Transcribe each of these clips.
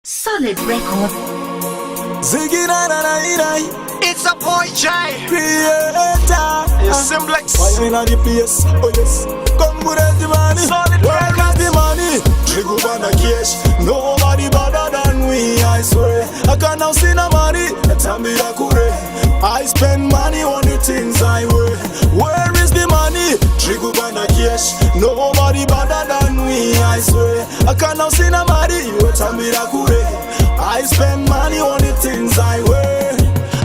Solid record. Ziggy na na na na. It's a boy J. Creator. It's Simplex. Why you not the place? Oh yes. Come with the money. Solid Where is the money? Trigo bana cash. Nobody better than we. I swear. I can now see no money. Tell me that kure. I spend money on the things I wear. Where is the money? Trigo bana cash. Nobody better than we. I swear. I can now see no money. You tell me that kure. I spend money on the things I wear.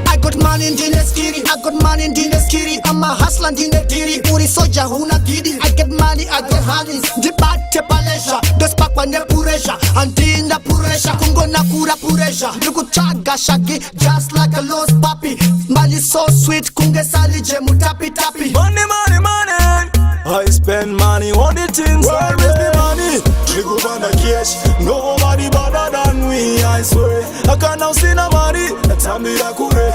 I got money in the skiri, I got money in the skiri. I'm a hustler in the diri, uri soja huna gidi. I get money, I get honey. Debate palesha, despakwa ne puresha, andinda puresha, kungo na kura puresha. Nikuchaga shaki, just like a lost puppy. Mali so sweet, kunge salije mutapi tapi. Money, money, money. I spend money on the things. Where is the money? Trigo bana cash. Nobody better than we. I swear. I can now see no money. Tell me that kure.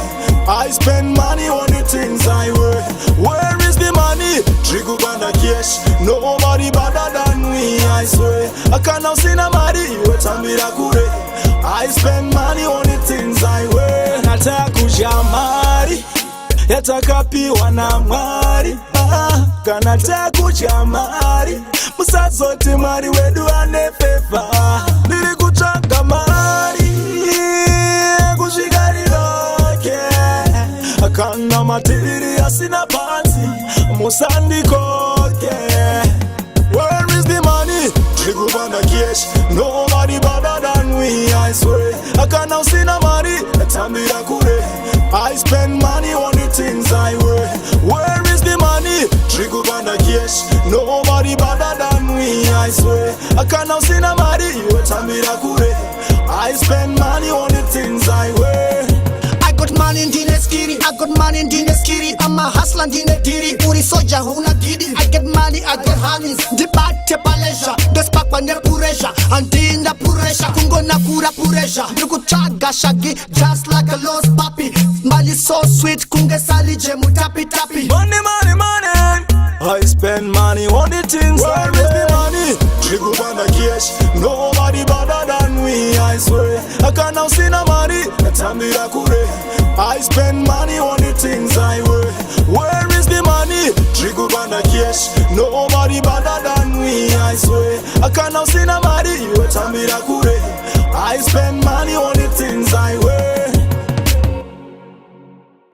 I spend money on the things I wear. Where is the money? Trigo bana cash. Nobody better than we. I swear. I can now see no money. Tell me that kure. I spend money on the things I wear. Nataka kujamari. Yatakapiwa na mwari. Kanataka kujamari. Musazoti mwari wedu anefefa. Nilikuchanga mari kushikari loke. Akana matiri asina pansi musandi koke. Where is the money? Trigo bana cash. Nobody better than we. I swear. I can now see no money. Tell me that kure. I spend money on the things I wear. Where is the money? Trigo bana cash. Nobody better than we. I swear. I can now see no money. You tell me that kure. I spend money on the things I wear. I got money in the skiri, I got money in the skiri. I'm a hustler in the diri, uri soja huna gidi. I get money, I get honey. Debate palesha, despakwa ne puresha, andinda puresha, kungo na kura puresha. Nikuchaga shaki, just like a lost puppy. Mali so sweet, kunge salije mutapi tapi. Money, money, money. I spend money on the things. Where is the money? Trigo bana cash. Nobody better than we. I swear. I can now see no money. Tell me that kure. I spend money on the things I wear. Where is the money? Trigo bana cash. Nobody better than we. I swear. I can now see no money. You tell me that kure. I spend money on the things I wear.